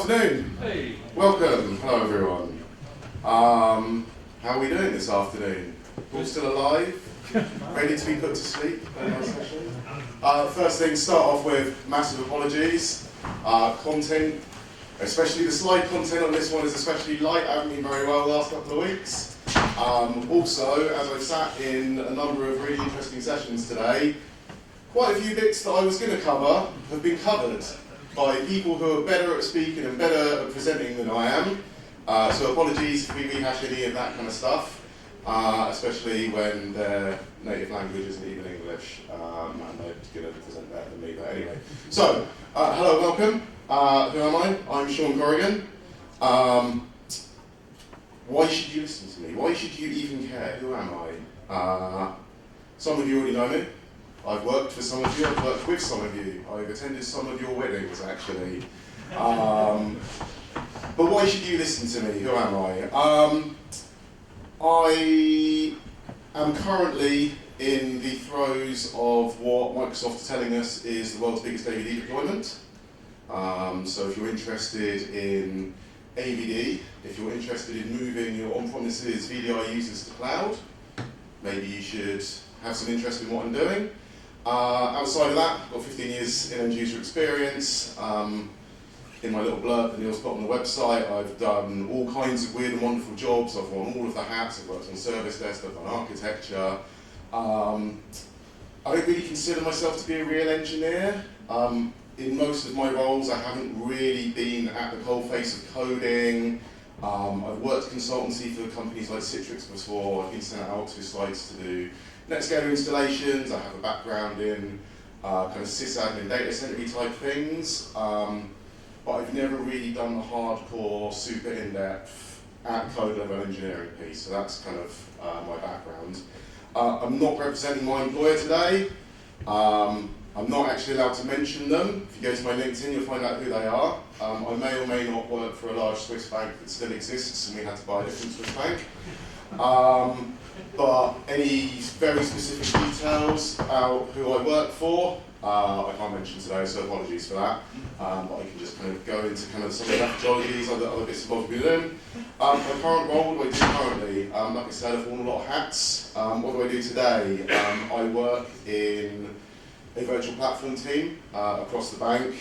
afternoon. Hey. Welcome. Hello, everyone. How are we doing this afternoon? All still alive? Ready to be put to sleep? First thing, start off with massive apologies. Content, especially the slide content on this one, is especially light. I haven't been very well the last couple of weeks. Also, as I've sat in a number of really interesting sessions today, quite a few bits that I was going to cover have been covered by people who are better at speaking and better at presenting than I am. So apologies if we rehash any of that kind of stuff, especially when their native language isn't even English, and they're going to present better than me, but anyway. So, hello, welcome. Who am I? I'm Sean Corrigan. Why should you listen to me? Why should you even care? Who am I? Some of you already know me. I've worked for some of you, I've worked with some of you, I've attended some of your weddings actually. But why should you listen to me? Who am I? I am currently in the throes of what Microsoft are telling us is the world's biggest AVD deployment. So if you're interested in AVD, if you're interested in moving your on-premises VDI users to cloud, maybe you should have some interest in what I'm doing. Outside of that, I've got 15 years in end user experience. In my little blurb that Neil's put on the website, I've done all kinds of weird and wonderful jobs. I've worn all of the hats. I've worked on service desk, I've done architecture. I don't really consider myself to be a real engineer. In most of my roles, I haven't really been at the coalface of coding. I've worked consultancy for companies like Citrix before. I've been sent out to sites to do NetScaler installations. I have a background in kind of sysadmin data center type things, but I've never really done the hardcore, super in-depth, at code level engineering piece. So that's kind of my background. I'm not representing my employer today. I'm not actually allowed to mention them. If you go to my LinkedIn, you'll find out who they are. I may or may not work for a large Swiss bank that still exists, and we had to buy a different Swiss bank. But any very specific details about who I work for, I can't mention today, so apologies for that. But I can just kind of go into kind of some of the methodologies, other bits and bobs we do. My current role, what do I do currently? Like I said, I've worn a lot of hats. What do I do today? I work in a virtual platform team across the bank.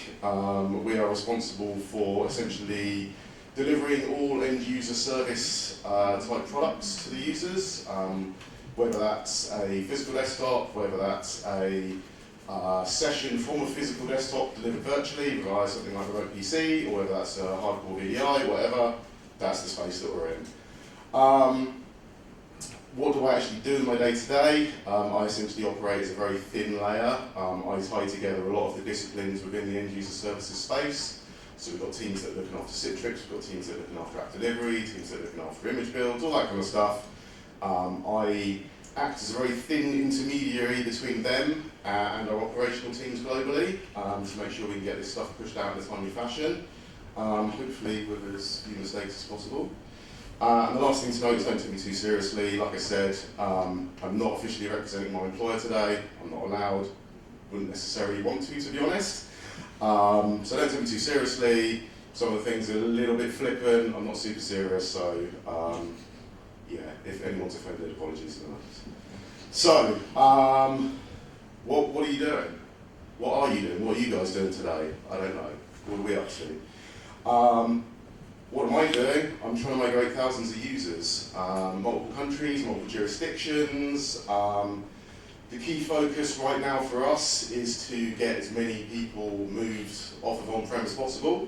We are responsible for essentially delivering all end user service type products to the users, whether that's a physical desktop, whether that's a session from a physical desktop delivered virtually via something like a remote PC, or whether that's a hardcore VDI, whatever, that's the space that we're in. What do I actually do in my day-to-day? I essentially operate as a very thin layer. I tie together a lot of the disciplines within the end-user services space. So we've got teams that are looking after Citrix, we've got teams that are looking after app delivery, teams that are looking after image builds, all that kind of stuff. I act as a very thin intermediary between them and our operational teams globally to make sure we can get this stuff pushed out in a timely fashion, hopefully with as few mistakes as possible. And the last thing to note is don't take me too seriously. Like I said, I'm not officially representing my employer today. I'm not allowed, wouldn't necessarily want to be honest. So don't take me too seriously. Some of the things are a little bit flippant. I'm not super serious, so yeah, if anyone's offended, apologies for that. So, what are you doing? What are you doing? What are you guys doing today? I don't know. What are we up to? What am I doing? I'm trying to migrate thousands of users, multiple countries, multiple jurisdictions. The key focus right now for us is to get as many people moved off of on-prem as possible.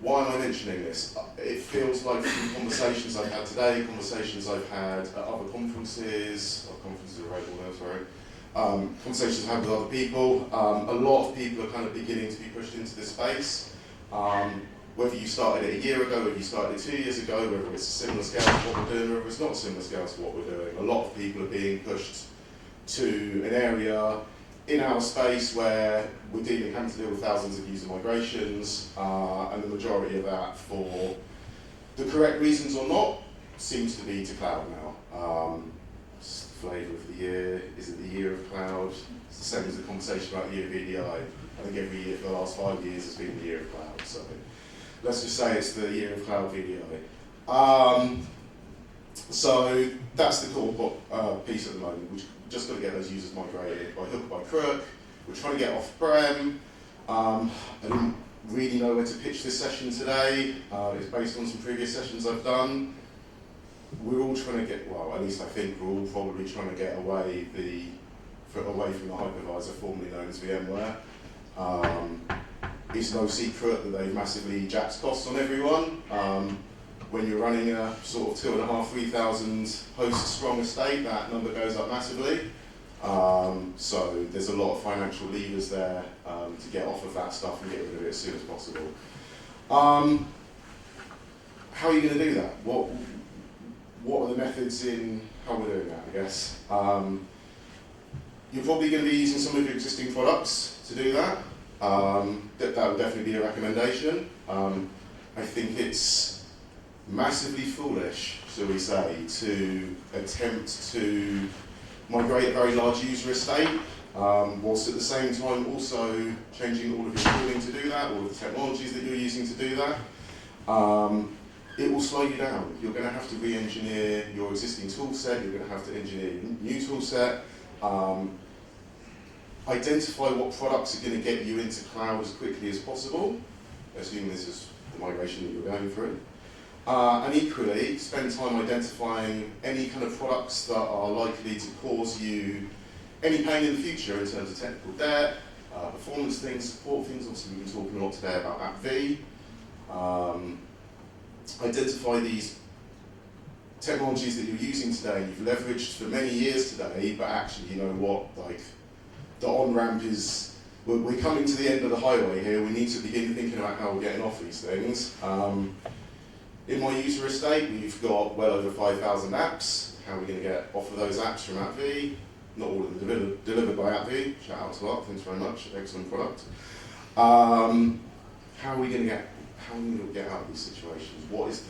Why am I mentioning this? It feels like from conversations I've had today, conversations I've had at other conferences, conferences are available now, sorry, conversations I've had with other people, a lot of people are kind of beginning to be pushed into this space. Whether you started it a year ago, whether you started it 2 years ago, whether it's a similar scale to what we're doing, whether it's not a similar scale to what we're doing, a lot of people are being pushed to an area in our space where we're having to deal with thousands of user migrations, and the majority of that, for the correct reasons or not, seems to be to cloud now. Flavour of the year, is it the year of cloud? It's the same as the conversation celebration about the year of EDI. I think every year for the last 5 years has been the year of cloud. So let's just say it's the year of cloud VDI. So that's the core piece at the moment. We've just got to get those users migrated by hook or by crook. We're trying to get off-prem. I didn't really know where to pitch this session today. It's based on some previous sessions I've done. We're all trying to get, well, at least I think we're all probably trying to get away from the hypervisor formerly known as VMware. It's no secret that they've massively jacked costs on everyone. When you're running a sort of 2,500, 3,000 host strong estate, that number goes up massively. So there's a lot of financial levers there to get off of that stuff and get rid of it as soon as possible. How are you going to do that? What are the methods in how we're doing that, I guess? You're probably going to be using some of your existing products to do that. That would definitely be a recommendation. I think it's massively foolish, shall we say, to attempt to migrate a very large user estate, whilst at the same time also changing all of your tooling to do that, all of the technologies that you're using to do that. It will slow you down. You're going to have to re-engineer your existing tool set, you're going to have to engineer a new tool set, identify what products are going to get you into cloud as quickly as possible, assuming this is the migration that you're going through. And equally, spend time identifying any kind of products that are likely to cause you any pain in the future in terms of technical debt, performance things, support things. Obviously, we've been talking a lot today about AppV. Identify these technologies that you're using today and you've leveraged for many years today, but actually, you know what, like, the on-ramp is, we're coming to the end of the highway here, we need to begin thinking about how we're getting off these things. In my user estate, we've got well over 5,000 apps. How are we going to get off of those apps from AppV? Not all of them delivered by AppV. Shout out to Art, thanks very much, excellent product. How are we going to get out of these situations? What is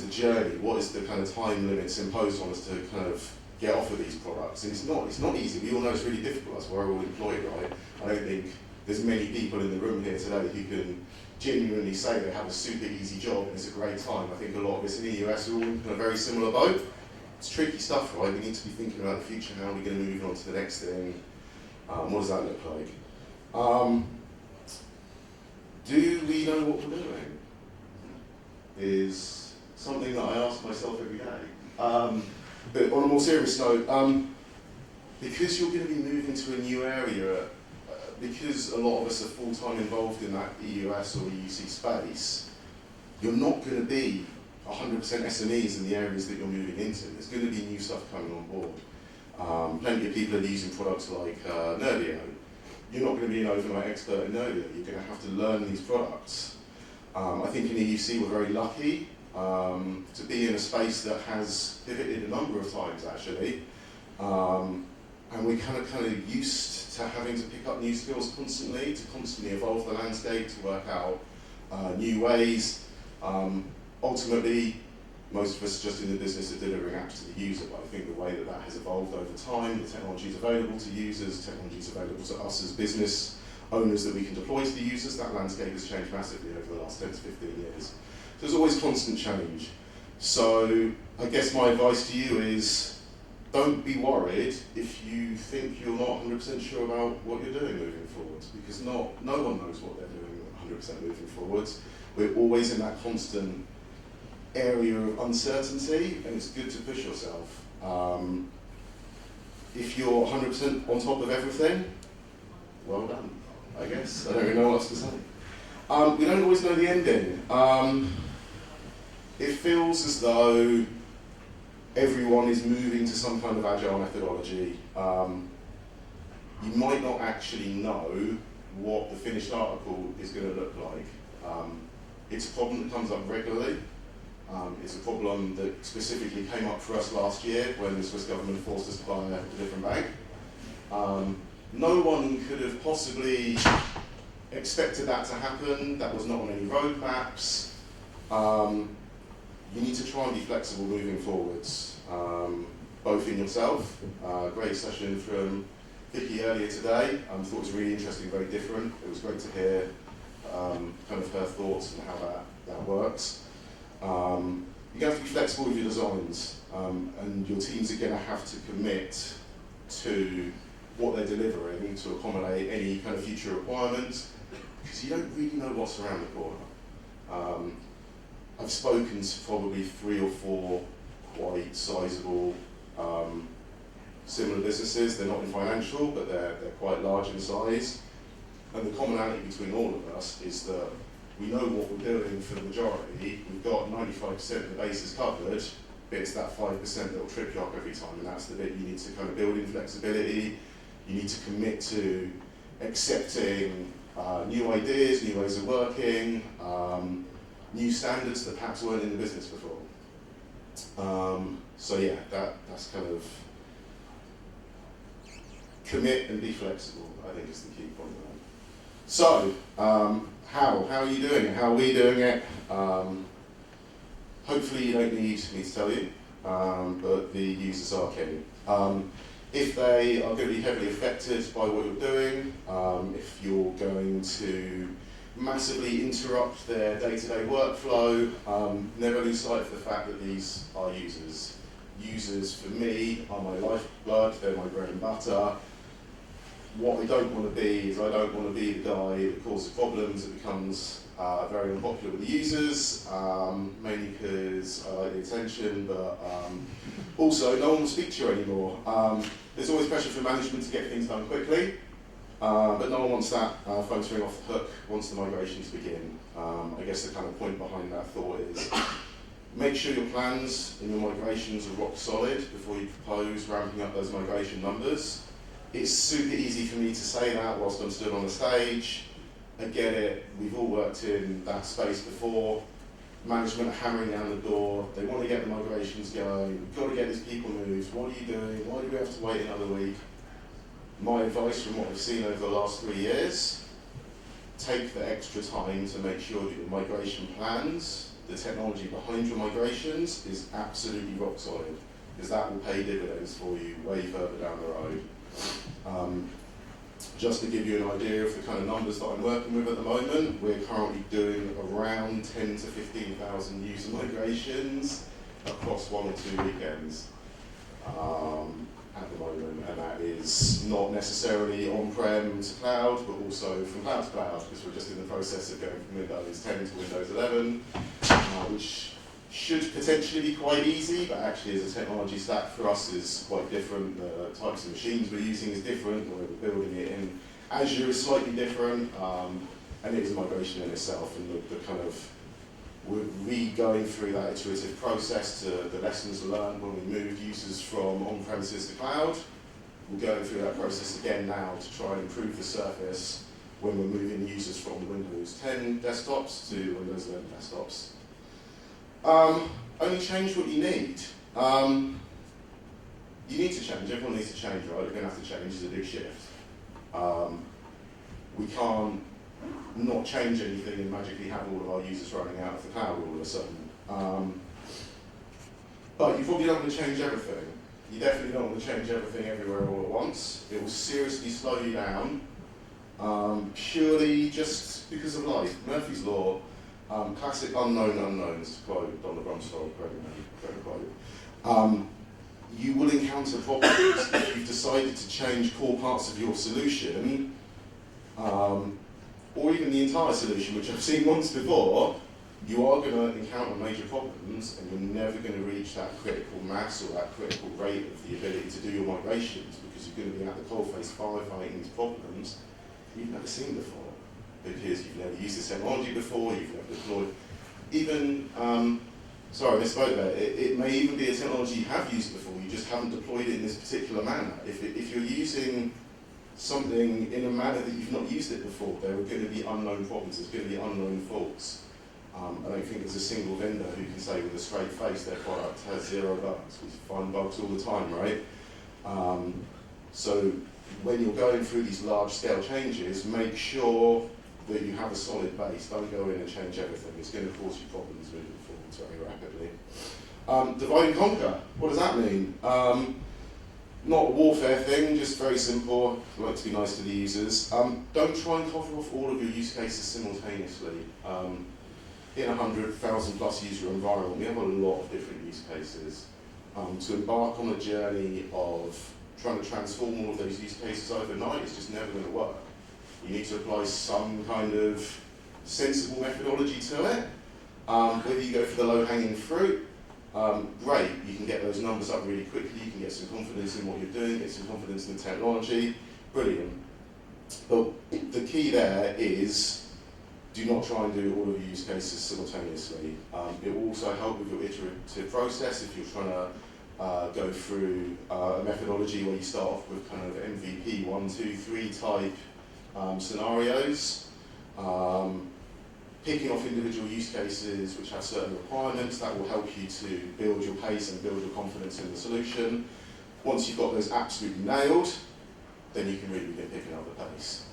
the journey? What is the kind of time limits imposed on us to kind of get off of these products? And it's not easy. We all know it's really difficult. That's why we're all employed, right? I don't think there's many people in the room here today who can genuinely say they have a super easy job and it's a great time. I think a lot of us in the US are all in a very similar boat. It's tricky stuff, right? We need to be thinking about the future. How are we going to move on to the next thing? What does that look like? Do we know what we're doing? Is something that I ask myself every day. But on a more serious note, because you're going to be moving to a new area, because a lot of us are full-time involved in that EUS or EUC space, you're not going to be 100% SMEs in the areas that you're moving into. There's going to be new stuff coming on board. Plenty of people are using products like Nerdio. You're not going to be an overnight expert in Nerdio. You're going to have to learn these products. I think in EUC we're very lucky to be in a space that has pivoted a number of times actually. And we're kind of used to having to pick up new skills constantly, to constantly evolve the landscape, to work out new ways. Ultimately, most of us are just in the business of delivering apps to the user, but I think the way that has evolved over time, the technology is available to users, technology is available to us as business owners that we can deploy to the users, that landscape has changed massively over the last 10 to 15 years. So there's always constant change. So I guess my advice to you is, don't be worried if you think you're not 100% sure about what you're doing moving forwards, because no one knows what they're doing 100% moving forwards. We're always in that constant area of uncertainty, and it's good to push yourself. If you're 100% on top of everything, well done, I guess. I don't really know what else to say. We don't always know the ending. It feels as though everyone is moving to some kind of agile methodology. You might not actually know what the finished article is going to look like. It's a problem that comes up regularly. It's a problem that specifically came up for us last year when the Swiss government forced us to buy a different bank. No one could have possibly expected that to happen. That was not on any roadmaps. You need to try and be flexible moving forwards, both in yourself. Great session from Vicky earlier today. I thought it was really interesting, very different. It was great to hear kind of her thoughts and how that works. You're going to have to be flexible with your designs, and your teams are going to have to commit to what they're delivering to accommodate any kind of future requirements, because you don't really know what's around the corner. I've spoken to probably 3 or 4 quite sizable similar businesses. They're not in financial, but they're quite large in size. And the commonality between all of us is that we know what we're doing for the majority. We've got 95% of the bases covered, but it's that 5% that will trip you up every time, and that's the bit you need to kind of build in flexibility. You need to commit to accepting new ideas, new ways of working, new standards that perhaps weren't in the business before. So yeah, that's kind of commit and be flexible, I think, is the key point there. So, how are you doing it? How are we doing it? Hopefully you don't need me to tell you, but the users are key. If they are going to be heavily affected by what you're doing, if you're going to massively interrupt their day-to-day workflow, never lose sight of the fact that these are users. Users, for me, are my lifeblood, they're my bread and butter. What I don't want to be is I don't want to be the guy that causes problems, that becomes very unpopular with the users, mainly because I like the attention, but also no one will speak to you anymore. There's always pressure from management to get things done quickly, but no one wants that phone to ring off the hook once the migrations begin. I guess the kind of point behind that thought is make sure your plans and your migrations are rock solid before you propose ramping up those migration numbers. It's super easy for me to say that whilst I'm stood on the stage. I get it, we've all worked in that space before. Management are hammering down the door, they want to get the migrations going, we've got to get these people moved, what are you doing, why do we have to wait another week? My advice from what I've seen over the last 3 years, take the extra time to make sure that your migration plans, the technology behind your migrations is absolutely rock solid, because that will pay dividends for you way further down the road. Just to give you an idea of the kind of numbers that I'm working with at the moment, we're currently doing around 10 to 15,000 user migrations across 1 or 2 weekends at the moment, and that is not necessarily on-prem to cloud, but also from cloud to cloud, because we're just in the process of going from Windows 10 to Windows 11, which should potentially be quite easy, but actually as a technology stack for us is quite different. The types of machines we're using is different, the way we're building it in Azure is slightly different, and it is a migration in itself, and the kind of, we're re-going through that iterative process to the lessons learned when we moved users from on-premises to cloud. We're going through that process again now to try and improve the surface when we're moving users from Windows 10 desktops to Windows 11 desktops. Only change what you need. You need to change, everyone needs to change, right? We're going to have to change, it's a big shift. We can't not change anything and magically have all of our users running out of the cloud all of a sudden. But you probably don't want to change everything. You definitely don't want to change everything everywhere all at once. It will seriously slow you down, purely just because of life. Murphy's Law. Classic unknown unknowns, to quote Donna Brumstall, great quote. You will encounter problems if you've decided to change core parts of your solution, or even the entire solution, which I've seen once before. You are going to encounter major problems, and you're never going to reach that critical mass or that critical rate of the ability to do your migrations, because you're going to be at the coalface firefighting these problems you've never seen before. Because you've never used this technology before, you've never deployed. Even, sorry, I misspoke there. It may even be a technology you have used before, you just haven't deployed it in this particular manner. If you're using something in a manner that you've not used it before, there are going to be unknown problems, there's going to be unknown faults. I don't think there's a single vendor who can say with a straight face their product has 0 bugs. We find bugs all the time, right? So when you're going through these large-scale changes, make sure that you have a solid base. Don't go in and change everything. It's going to cause you problems moving forward very rapidly. Divide and conquer. What does that mean? Not a warfare thing, just very simple. I like to be nice to the users. Don't try and cover off all of your use cases simultaneously. In a 100,000 plus user environment, we have a lot of different use cases. To embark on a journey of trying to transform all of those use cases overnight is just never going to work. You need to apply some kind of sensible methodology to it. Whether you go for the low-hanging fruit, great, you can get those numbers up really quickly, you can get some confidence in what you're doing, get some confidence in the technology, brilliant. But the key there is, do not try and do all of your use cases simultaneously. It will also help with your iterative process if you're trying to go through a methodology where you start off with kind of MVP 1, 2, 3 type scenarios. Picking off individual use cases which have certain requirements, that will help you to build your pace and build your confidence in the solution. Once you've got those absolutely nailed, then you can really begin picking up the pace.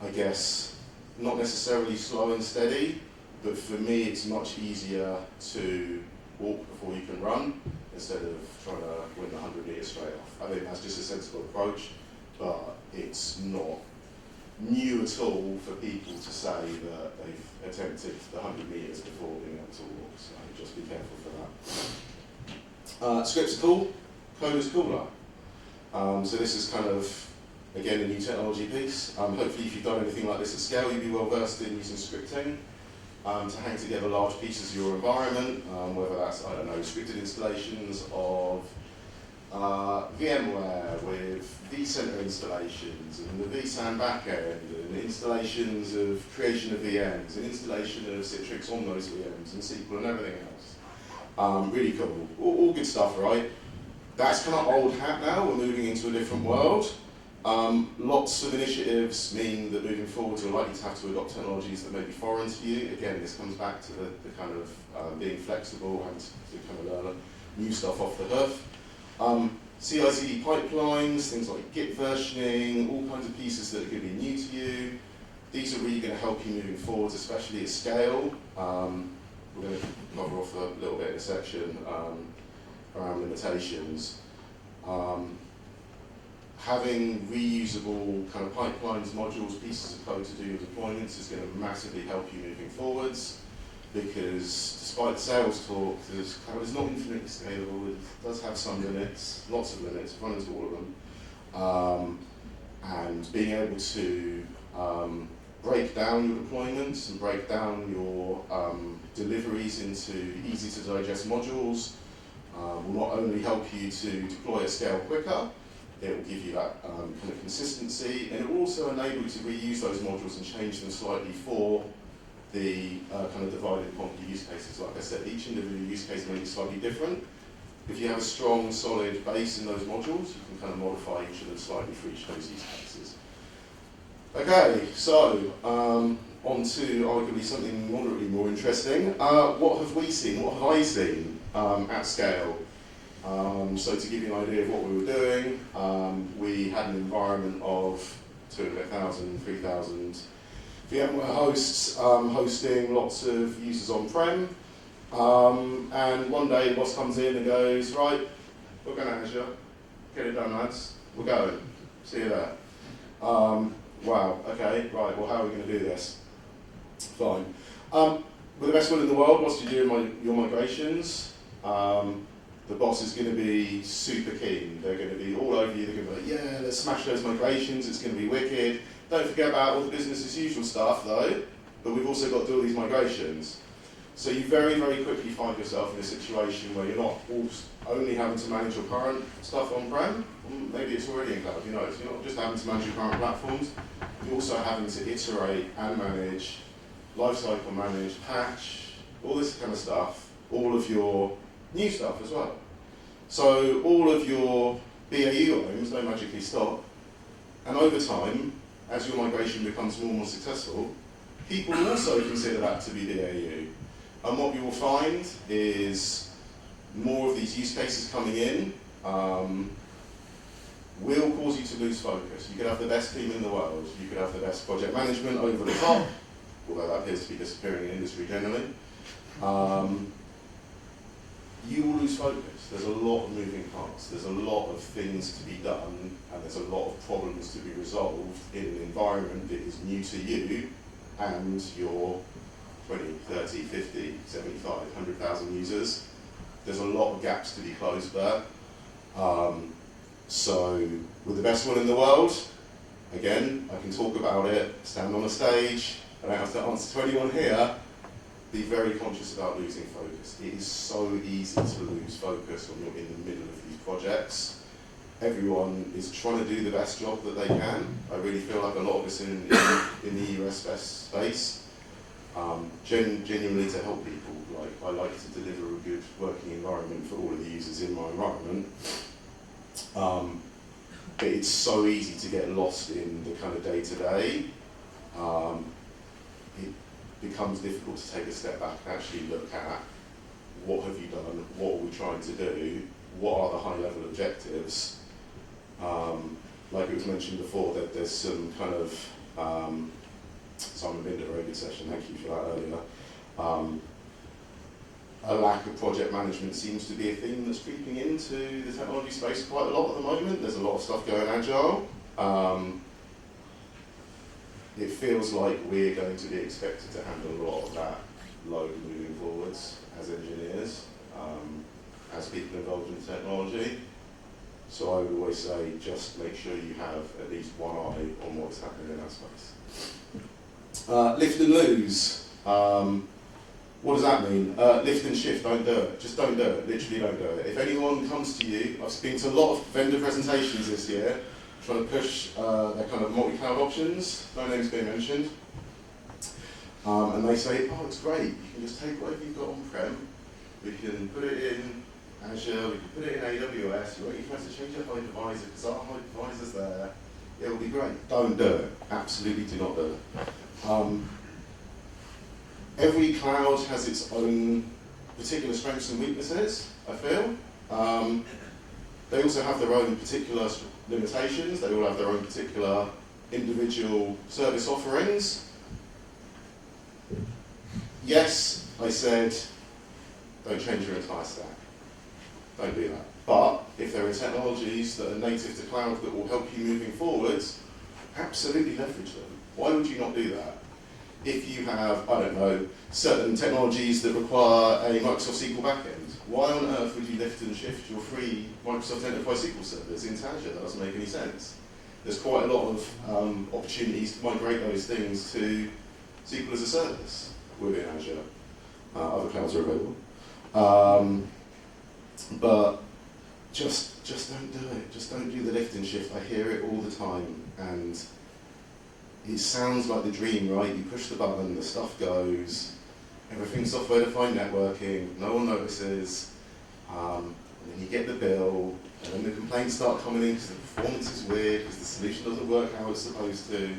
I guess not necessarily slow and steady, but for me it's much easier to walk before you can run instead of trying to win the 100 metres straight off. I think that's just a sensible approach, but it's not new at all for people to say that they've attempted the 100 metres before being able to walk, so just be careful for that. Scripts are cool, code is cooler. So this is kind of, again, a new technology piece. Hopefully if you've done anything like this at scale, you'll be well versed in using scripting to hang together large pieces of your environment, whether that's, I don't know, scripted installations of VMware with vCenter installations and the vSAN backend and installations of creation of VMs and installation of Citrix on those VMs and SQL and everything else. Really cool. All good stuff, right? That's kind of old hat now. We're moving into a different world. Lots of initiatives mean that moving forward you're likely to have to adopt technologies that may be foreign to you. Again, this comes back to the kind of being flexible and to kind of learn new stuff off the hoof. CI/CD pipelines, things like Git versioning, all kinds of pieces that are going to be new to you. These are really going to help you moving forwards, especially at scale. We're going to cover off a little bit in a section around limitations. Having reusable kind of pipelines, modules, pieces of code to do your deployments is going to massively help you moving forwards, because despite the sales talk, code is not infinitely scalable. It does have some limits, lots of limits, run into all of them. And being able to break down your deployments and break down your deliveries into easy to digest modules will not only help you to deploy at scale quicker, it will give you that kind of consistency, and it will also enable you to reuse those modules and change them slightly for the kind of divide and conquer use cases. Like I said, each individual use case may be slightly different. If you have a strong, solid base in those modules, you can kind of modify each of them slightly for each of those use cases. Okay, so on to arguably something moderately more interesting. What have we seen? What have I seen at scale? So to give you an idea of what we were doing, we had an environment of 200,000, 3,000 VMware hosts hosting lots of users on-prem. And one day the boss comes in and goes, right, we're going to Azure, get it done lads, we're going, see you there. Wow, okay, right, well how are we going to do this? Fine. With the best will in the world, whilst you're doing your migrations, the boss is going to be super keen. They're going to be all over you. They're going to be like, yeah, let's smash those migrations. It's going to be wicked. Don't forget about all the business as usual stuff, though. But we've also got to do all these migrations. So you very, very quickly find yourself in a situation where you're not only having to manage your current stuff on-prem. Maybe it's already in cloud, who knows. You're not just having to manage your current platforms. You're also having to iterate and manage, lifecycle manage, patch, all this kind of stuff. All of your new stuff as well. So all of your BAU items don't magically stop, and over time, as your migration becomes more and more successful, people will also consider that to be BAU. And what you will find is more of these use cases coming in will cause you to lose focus. You could have the best team in the world, you could have the best project management over the top, although that appears to be disappearing in industry generally. you will lose focus. There's a lot of moving parts. There's a lot of things to be done, and there's a lot of problems to be resolved in an environment that is new to you and your 20, 30, 50, 75, 100,000 users. There's a lot of gaps to be closed there. So with the best will in the world, again, I can talk about it, stand on a stage, I don't have to answer to anyone here. Be very conscious about losing focus. It is so easy to lose focus when you're in the middle of these projects. Everyone is trying to do the best job that they can. I really feel like a lot of us in the US space, genuinely to help people. Like, I like to deliver a good working environment for all of the users in my environment. But it's so easy to get lost in the kind of day-to-day. It becomes difficult to take a step back and actually look at what have you done, what are we trying to do, what are the high-level objectives. Like it was mentioned before, that there's some kind of, Simon Binder, a very good session, thank you for that earlier. A lack of project management seems to be a theme that's creeping into the technology space quite a lot at the moment. There's a lot of stuff going agile. It feels like we're going to be expected to handle a lot of that load moving forwards as engineers, as people involved in technology. So I would always say, just make sure you have at least one eye on what's happening in that space. Lift and lose. What does that mean? Lift and shift, don't do it. Just don't do it, literally don't do it. If anyone comes to you, I've been to a lot of vendor presentations this year, trying to push their kind of multi-cloud options, no names being mentioned. And they say, oh, it's great, you can just take whatever you've got on-prem, we can put it in Azure, we can put it in AWS, you won't even have to change your hypervisor because our hypervisor's there, it'll be great. Don't do it, absolutely do not do it. Every cloud has its own particular strengths and weaknesses, I feel. They also have their own particular limitations, they all have their own particular individual service offerings. Yes, I said, don't change your entire stack. Don't do that. But if there are technologies that are native to cloud that will help you moving forwards, absolutely leverage them. Why would you not do that? If you have, I don't know, certain technologies that require a Microsoft SQL backend, why on earth would you lift and shift your free Microsoft Enterprise SQL servers into Azure? That doesn't make any sense. There's quite a lot of opportunities to migrate those things to SQL as a service within Azure. Other clouds are available. But just don't do it. Just don't do the lift and shift. I hear it all the time, and it sounds like the dream, right? You push the button, the stuff goes, everything's software-defined networking, no one notices, and then you get the bill, and then the complaints start coming in because the performance is weird, because the solution doesn't work how it's supposed to.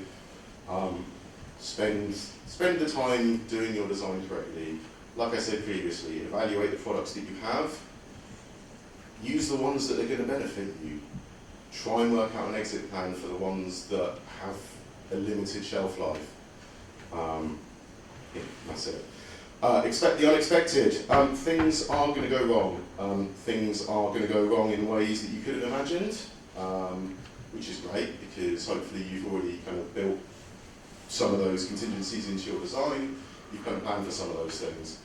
Spend the time doing your design correctly. Like I said previously, evaluate the products that you have, use the ones that are going to benefit you. Try and work out an exit plan for the ones that have a limited shelf life. Yeah, that's it. Expect the unexpected. Things are going to go wrong. Things are going to go wrong in ways that you couldn't have imagined, which is great because hopefully you've already kind of built some of those contingencies into your design. You've kind of planned for some of those things.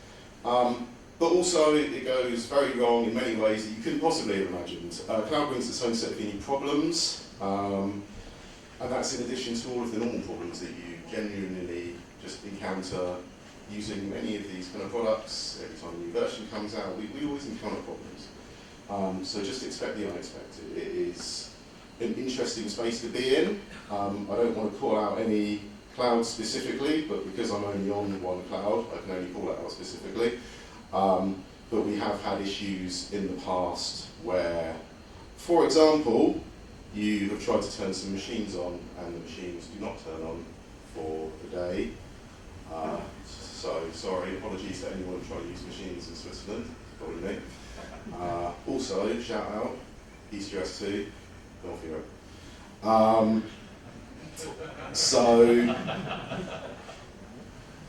But also it goes very wrong in many ways that you couldn't possibly have imagined. Cloud brings its own set of unique problems. And that's in addition to all of the normal problems that you genuinely just encounter using many of these kind of products. Every time a new version comes out, we always encounter problems. So just expect the unexpected. It is an interesting space to be in. I don't want to call out any cloud specifically, but because I'm only on one cloud, I can only call it out specifically. But we have had issues in the past where, for example, you have tried to turn some machines on and the machines do not turn on for the day. So sorry, apologies to anyone trying to use machines in Switzerland, probably me. Also, shout out, Easter S2, North Europe. So,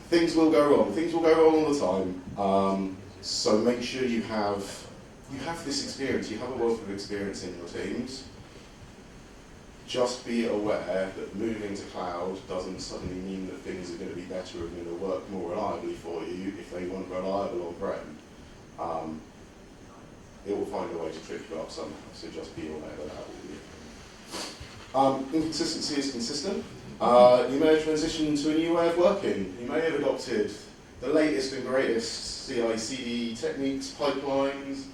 things will go wrong. Things will go wrong all the time. So make sure you have this experience, you have a wealth of experience in your teams. Just be aware that moving to cloud doesn't suddenly mean that things are going to be better and going to work more reliably for you if they weren't reliable on-prem. It will find a way to trip you up somehow, so just be aware that will be. Inconsistency is consistent. You may have transitioned to a new way of working. You may have adopted the latest and greatest CI/CD techniques, pipelines.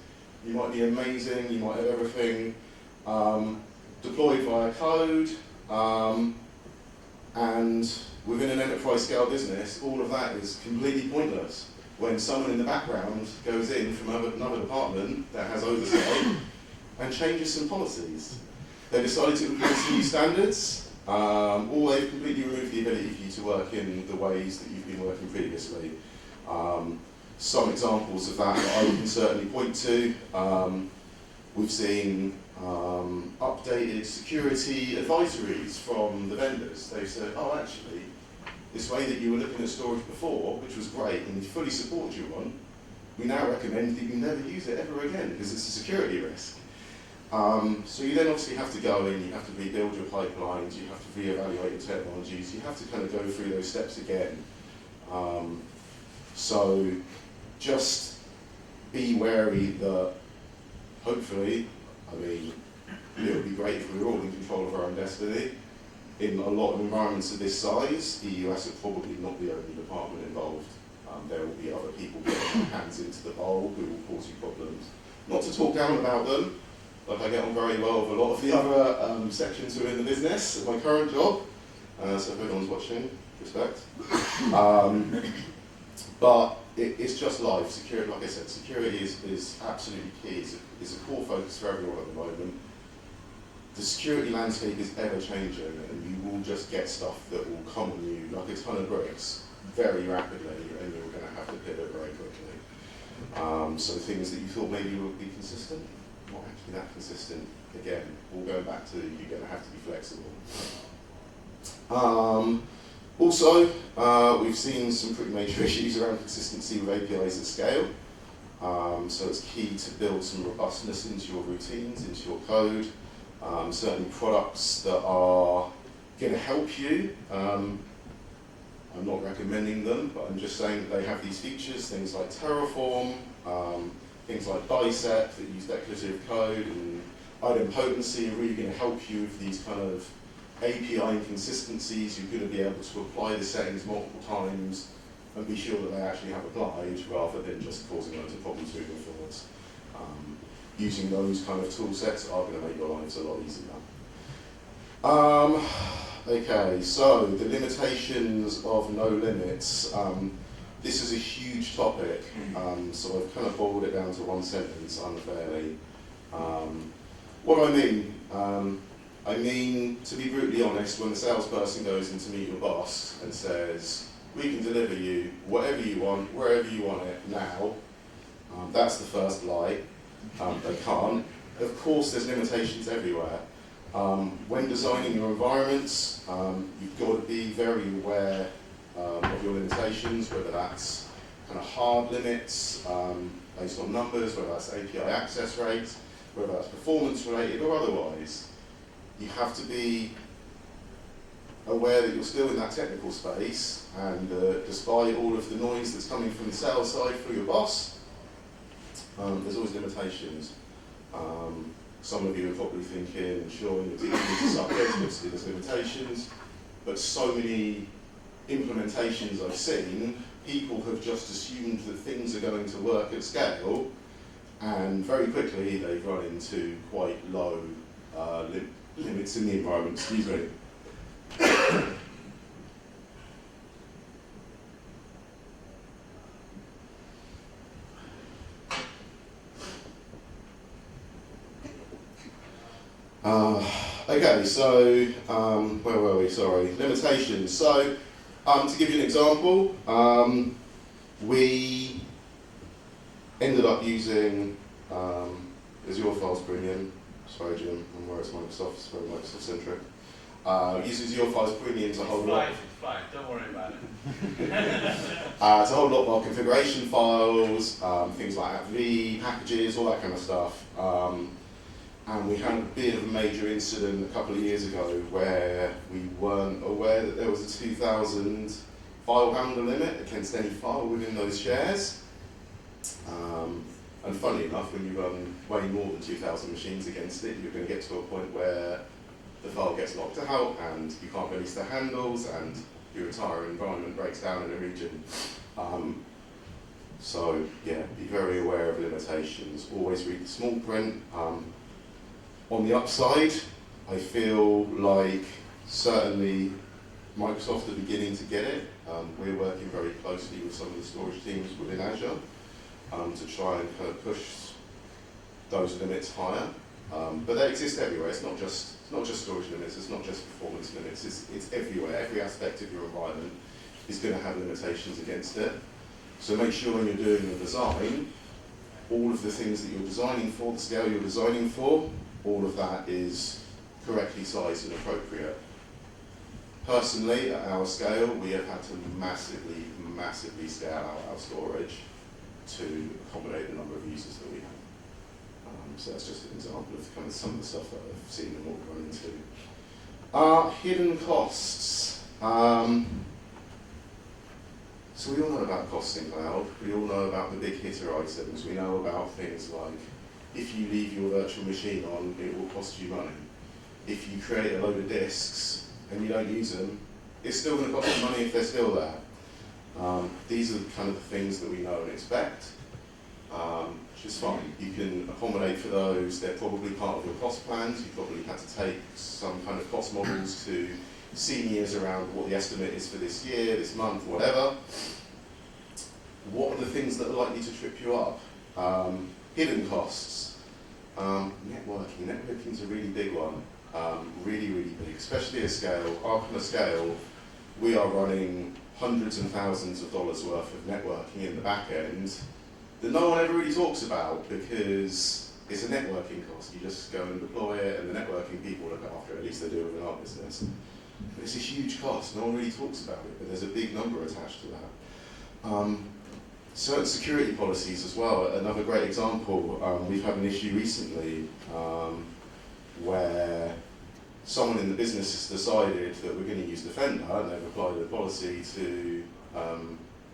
You might be amazing, you might have everything deployed via code, and within an enterprise scale business, all of that is completely pointless when someone in the background goes in from another department that has oversight and changes some policies. They decided to implement some new standards, or they've completely removed the ability for you to work in the ways that you've been working previously. Some examples of that I can certainly point to. We've seen updated security advisories from the vendors. They've said, oh, actually, this way that you were looking at storage before, which was great and we fully support you on, we now recommend that you never use it ever again because it's a security risk. So you then obviously have to go in, you have to rebuild your pipelines, you have to reevaluate your technologies, you have to kind of go through those steps again. So just be wary that hopefully, I mean, it would be great if we were all in control of our own destiny. In a lot of environments of this size, EUS are probably not the only department involved. There will be other people getting their hands into the bowl who will cause you problems. Not to talk down about them, like I get on very well with a lot of the other sections within the business of my current job. So if everyone's watching, respect. But it's just life. Security, like I said, security is absolutely key. It's a core focus for everyone at the moment. The security landscape is ever changing, and you will just get stuff that will come on you like a ton of bricks very rapidly, and you're going to have to pivot very quickly. So things that you thought maybe would be consistent, not actually that consistent. Again, we'll go back to you're going to have to be flexible. Also, we've seen some pretty major issues around consistency with APIs at scale. So it's key to build some robustness into your routines, into your code. Certainly products that are going to help you. I'm not recommending them, but I'm just saying that they have these features, things like Terraform, things like Bicep that use declarative code, and idempotency are really going to help you with these kind of API inconsistencies. You're going to be able to apply the settings multiple times and be sure that they actually have applied rather than just causing loads of problems moving forwards. Using those kind of tool sets are going to make your lives a lot easier. Okay, so the limitations of no limits. This is a huge topic, so I've kind of boiled it down to one sentence unfairly. What I mean, to be brutally honest, when the salesperson goes in to meet your boss and says, we can deliver you whatever you want, wherever you want it now, that's the first lie. They can't. Of course, there's limitations everywhere. When designing your environments, you've got to be very aware of your limitations, whether that's kind of hard limits based on numbers, whether that's API access rates, whether that's performance related or otherwise. You have to be aware that you're still in that technical space, and despite all of the noise that's coming from the sales side through your boss, there's always limitations. Some of you are probably thinking, sure, your team needs to start getting there's limitations, but so many implementations I've seen, people have just assumed that things are going to work at scale, and very quickly they've run into quite low limits in the environment. Excuse me. Okay, so where were we? Sorry, limitations. So to give you an example, we ended up using Azure Files Premium. Sorry, Jim, I'm aware it's Microsoft, it's very Microsoft centric. Uses your files premium to hold It's fine, don't worry about it. to hold a lot of our configuration files, things like AppV, packages, all that kind of stuff. And we had a bit of a major incident a couple of years ago where we weren't aware that there was a 2,000 file handle limit against any file within those shares. And funny enough, when you run way more than 2,000 machines against it, you're going to get to a point where the file gets locked out and you can't release the handles and your entire environment breaks down in a region. So yeah, be very aware of limitations. Always read the small print. On the upside, I feel like certainly Microsoft are beginning to get it. We're working very closely with some of the storage teams within Azure to try and kind of push those limits higher. But they exist everywhere. It's not just storage limits. It's not just performance limits. It's everywhere. Every aspect of your environment is going to have limitations against it. So make sure when you're doing the design, all of the things that you're designing for, the scale you're designing for, all of that is correctly sized and appropriate. Personally, at our scale, we have had to massively scale out our storage to accommodate the number of users that we have. So that's just an example of kind of some of the stuff that I've seen and what we've run into. Hidden costs. So we all know about costs in cloud. We all know about the big hitter items. We know about things like if you leave your virtual machine on, it will cost you money. If you create a load of disks and you don't use them, it's still going to cost you money if they're still there. These are kind of the things that we know and expect, which is fine. You can accommodate for those. They're probably part of your cost plans. You probably had to take some kind of cost models to seniors around what the estimate is for this year, this month, whatever. What are the things that are likely to trip you up? Hidden costs. Networking. Networking is a really big one. Really big, especially at scale. Our kind of scale, we are running hundreds and thousands of dollars worth of networking in the back end that no one ever really talks about because it's a networking cost. You just go and deploy it and the networking people look after it, at least they do within our business. But it's a huge cost, no one really talks about it, but there's a big number attached to that. Certain security policies as well. Another great example, we've had an issue recently where someone in the business has decided that we're going to use Defender, and they've applied a policy to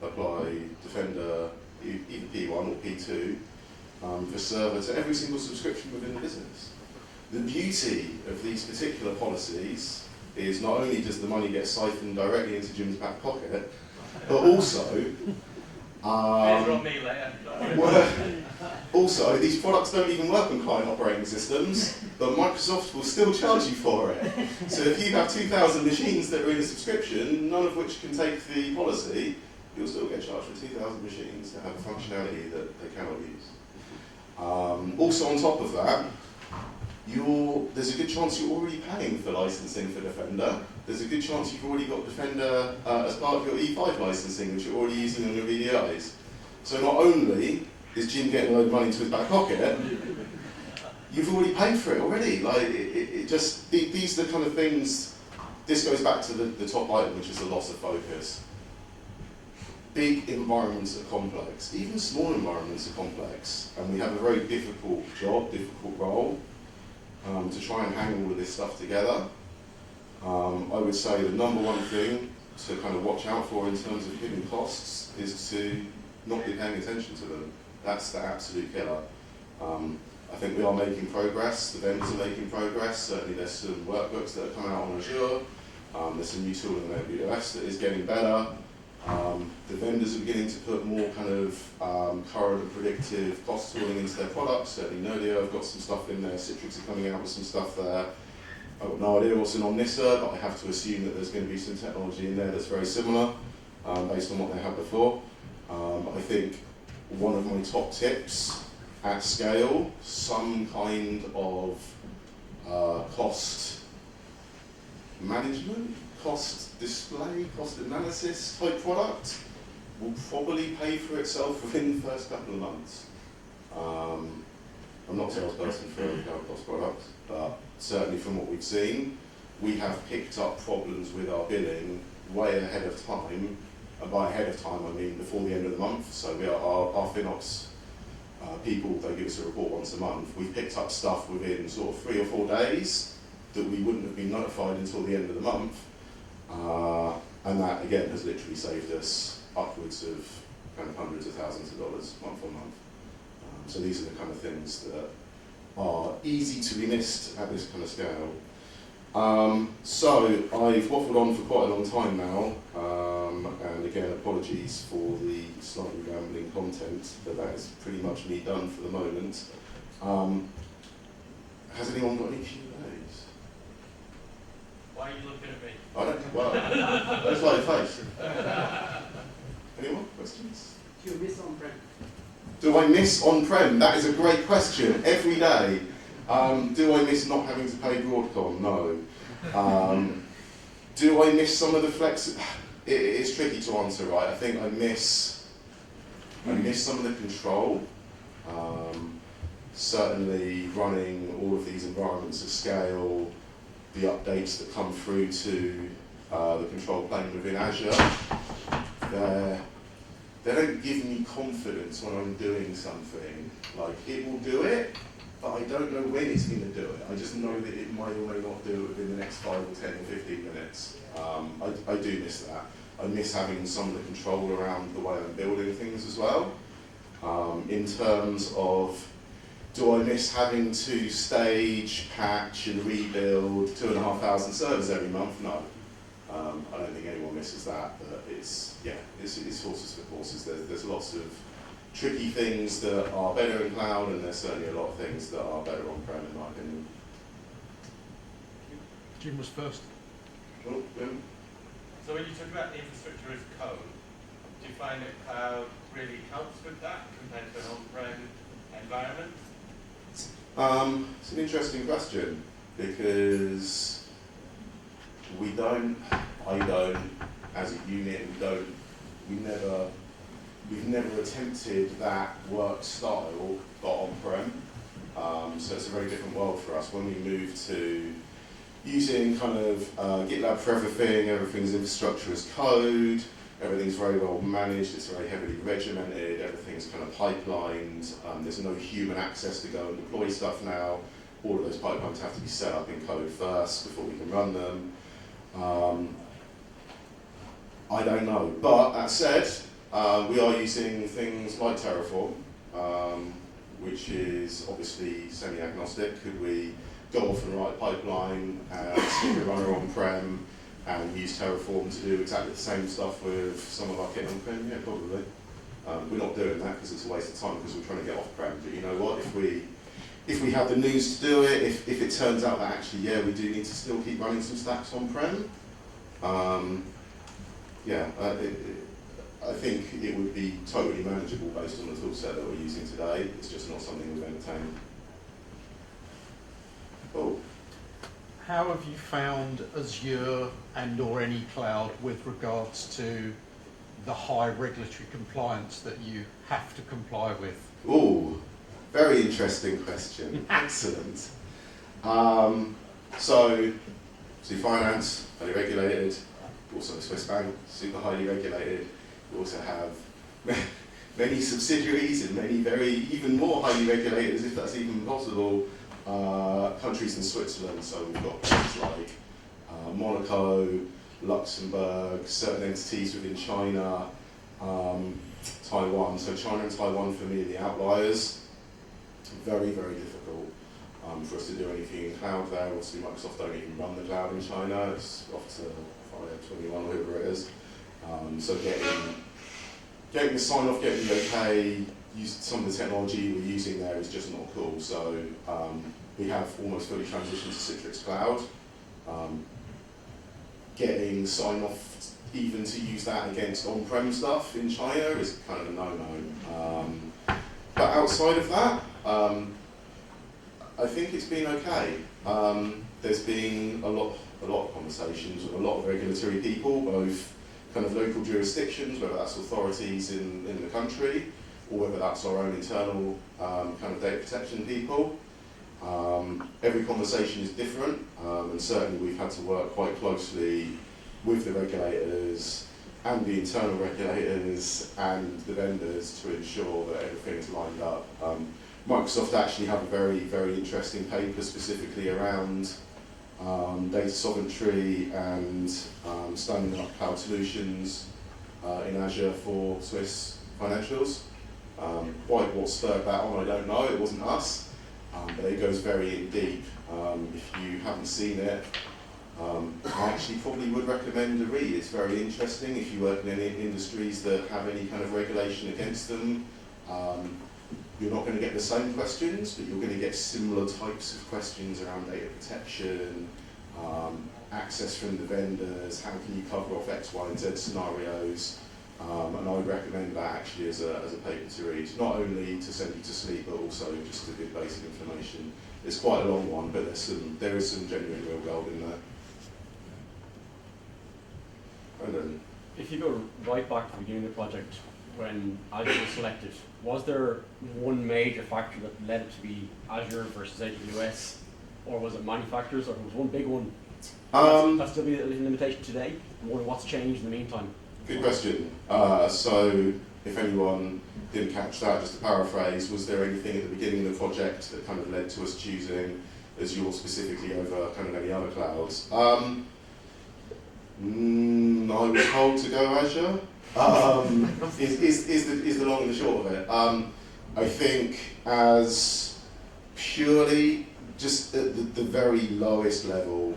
apply Defender either P1 or P2 for server to every single subscription within the business. The beauty of these particular policies is not only does the money get siphoned directly into Jim's back pocket, but also also, these products don't even work on client operating systems, but Microsoft will still charge you for it. So if you have 2,000 machines that are in a subscription, none of which can take the policy, you'll still get charged for 2,000 machines that have a functionality that they cannot use. Also on top of that, there's a good chance you're already paying for licensing for Defender. There's a good chance you've already got Defender as part of your E5 licensing, which you're already using on your VDIs. So not only is Jim getting a load of money into his back pocket, you've already paid for it already. Like these are the kind of things. This goes back to the top item, which is the loss of focus. Big environments are complex. Even small environments are complex, and we have a very difficult job, difficult role. To try and hang all of this stuff together. I would say the number one thing to kind of watch out for in terms of hidden costs is to not be paying attention to them. That's the absolute killer. I think we are making progress, the vendors are making progress. Certainly there's some workbooks that are coming out on Azure. There's some new tool in AWS that is getting better. The vendors are beginning to put more kind of current and predictive cost tooling into their products. Certainly Nodio have got some stuff in there, Citrix are coming out with some stuff there. I've got no idea what's in Omnissa, but I have to assume that there's going to be some technology in there that's very similar, based on what they had before. I think one of my top tips at scale, some kind of cost management, cost display, cost analysis type product will probably pay for itself within the first couple of months. I'm not a salesperson for a cloud cost product, but certainly from what we've seen, we have picked up problems with our billing way ahead of time, and by ahead of time I mean before the end of the month. So our FinOps people, they give us a report once a month. We've picked up stuff within sort of 3 or 4 days that we wouldn't have been notified until the end of the month, and that again has literally saved us upwards of kind of hundreds of thousands of dollars month on month. So these are the kind of things that are easy to be missed at this kind of scale. So I've waffled on for quite a long time now, and again apologies for the slightly rambling content, but that is pretty much me done for the moment. Has anyone got any Q&As? Why are you looking at me? I don't, well, that's like your face. Anyone? Questions? Do you miss on-prem? Do I miss on-prem? That is a great question. Every day. Do I miss not having to pay Broadcom? No. Do I miss some of the flex? It's tricky to answer, right? I think I miss some of the control. Certainly running all of these environments at scale, the updates that come through to the control plane within Azure, they don't give me confidence when I'm doing something. Like, it will do it, but I don't know when it's going to do it. I just know that it might or may not do it within the next 5 or 10 or 15 minutes. I do miss that. I miss having some of the control around the way I'm building things as well. In terms of, do I miss having to stage, patch and rebuild 2,500 servers every month? No. I don't think anyone misses that, but it's horses for courses. There's lots of tricky things that are better in cloud, and there's certainly a lot of things that are better on-prem in my opinion. Jim was first. Oh, Jim? So when you talk about infrastructure as code, do you find that cloud really helps with that compared to an on-prem environment? It's an interesting question, because I don't, as a unit, we've never attempted that work style, but on-prem. So it's a very different world for us. When we move to using kind of GitLab for everything, everything's infrastructure as code, everything's very well managed, it's very heavily regimented, everything's kind of pipelined, there's no human access to go and deploy stuff now. All of those pipelines have to be set up in code first before we can run them. I don't know, but that said, we are using things like Terraform, which is obviously semi-agnostic. Could we go off and write a pipeline and stick a runner on-prem and use Terraform to do exactly the same stuff with some of our kit on-prem? Yeah, probably. We're not doing that because it's a waste of time, because we're trying to get off-prem. But you know what? If we have the news to do it, if it turns out that actually, yeah, we do need to still keep running some stacks on-prem, I think it would be totally manageable based on the tool set that we're using today. It's just not something we've entertained. Cool. How have you found Azure and or any cloud with regards to the high regulatory compliance that you have to comply with? Ooh, very interesting question. Excellent. So finance, highly regulated. Also Swiss bank, super highly regulated. We also have many subsidiaries and many even more highly regulated, as if that's even possible, countries in Switzerland. So we've got places like Monaco, Luxembourg, certain entities within China, Taiwan. So China and Taiwan for me are the outliers. Very, very difficult for us to do anything in cloud there. Obviously Microsoft don't even run the cloud in China. It's off to FIO 21, whoever it is. So getting the sign off, getting the okay, some of the technology we're using there is just not cool. So we have almost fully transitioned to Citrix Cloud. Getting sign off even to use that against on-prem stuff in China is kind of a no-no. But outside of that, I think it's been okay. There's been a lot of conversations with a lot of regulatory people, both kind of local jurisdictions, whether that's authorities in the country, or whether that's our own internal kind of data protection people. Every conversation is different, and certainly we've had to work quite closely with the regulators and the internal regulators and the vendors to ensure that everything's lined up. Microsoft actually have a very, very interesting paper specifically around data sovereignty and standing up cloud solutions in Azure for Swiss financials. Quite what spurred that on, I don't know, it wasn't us, but it goes very in deep. If you haven't seen it, I actually probably would recommend a read. It's very interesting if you work in any industries that have any kind of regulation against them. You're not going to get the same questions, but you're going to get similar types of questions around data protection, access from the vendors, how can you cover off X, Y, and Z scenarios. And I would recommend that actually as a paper to read, not only to send you to sleep, but also just to give basic information. It's quite a long one, but there is some genuine real gold in there. And then, if you go right back to the beginning of the project, when Azure was selected, was there one major factor that led it to be Azure versus AWS, or was it manufacturers, or was one big one? That's still be a limitation today. I'm wondering what's changed in the meantime. Good question. So, if anyone didn't catch that, just to paraphrase, was there anything at the beginning of the project that kind of led to us choosing Azure specifically over kind of any other clouds? I was told to go Azure. Is the long and the short of it. I think as purely just at the very lowest level,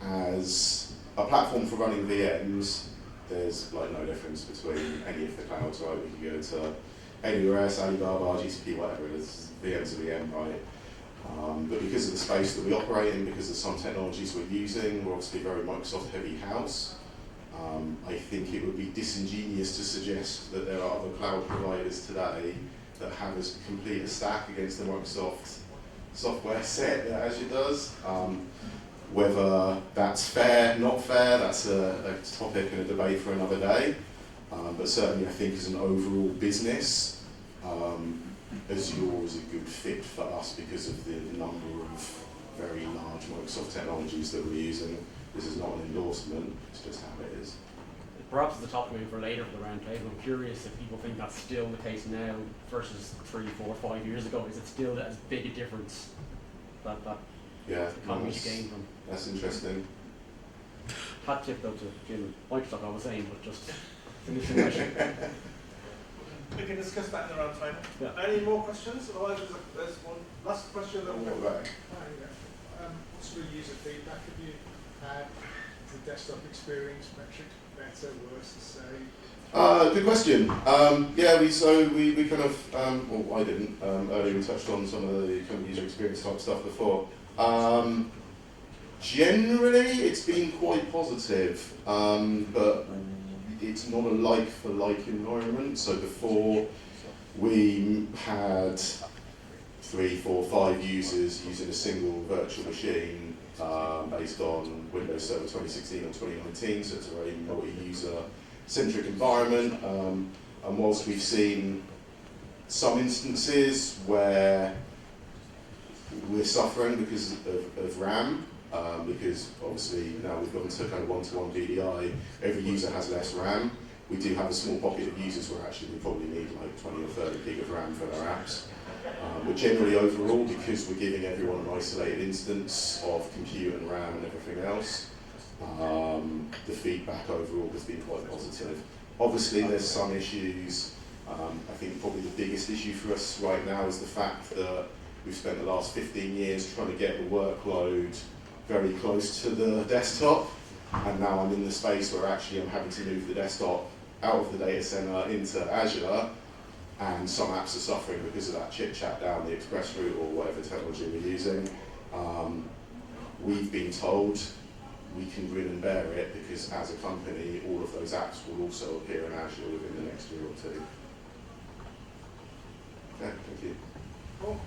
as a platform for running VMs, there's like no difference between any of the clouds, right? We can go to anywhere else, Alibaba, GCP, whatever it is, VM's a VM, right? But because of the space that we operate in, because of some technologies we're using, we're obviously a very Microsoft heavy house. I think it would be disingenuous to suggest that there are other cloud providers today that have as complete a stack against the Microsoft software set that Azure does. Whether that's fair, not fair, that's a topic and a debate for another day. But certainly I think as an overall business, Azure is a good fit for us because of the number of very large Microsoft technologies that we're using. This is not an endorsement, it's just how it is. Perhaps it's a topic maybe for later for the round table. I'm curious if people think that's still the case now versus 3, 4, 5 years ago. Is it still as big a difference that economy to gain from? That's interesting. Hat tip though to Jim Microsoft, I was saying, but just finish the question. We can discuss that in the round table. Yeah. Any more questions? Otherwise, there's one last question that we'll go back. What sort of user feedback have you had? The desktop experience metrics better, worse, the same? Good question. Yeah, we kind of, well, I didn't, earlier we touched on some of the kind of user experience type stuff before. Generally, it's been quite positive, but it's not a like-for-like environment. So before, we had 3, 4, 5 users using a single virtual machine based on Windows Server 2016 or 2019, so it's a very multi-user centric environment. And whilst we've seen some instances where we're suffering because of RAM, because obviously now we've gone to kind of one-to-one VDI, every user has less RAM. We do have a small pocket of users where actually we probably need like 20 or 30 gig of RAM for their apps. But generally overall, because we're giving everyone an isolated instance of compute and RAM and everything else, the feedback overall has been quite positive. Obviously there's some issues. I think probably the biggest issue for us right now is the fact that we've spent the last 15 years trying to get the workload very close to the desktop, and now I'm in the space where actually I'm having to move the desktop out of the data center into Azure, and some apps are suffering because of that chit-chat down the express route or whatever technology we're using. We've been told we can grin and bear it because as a company, all of those apps will also appear in Azure within the next year or two. Okay, thank you. Cool.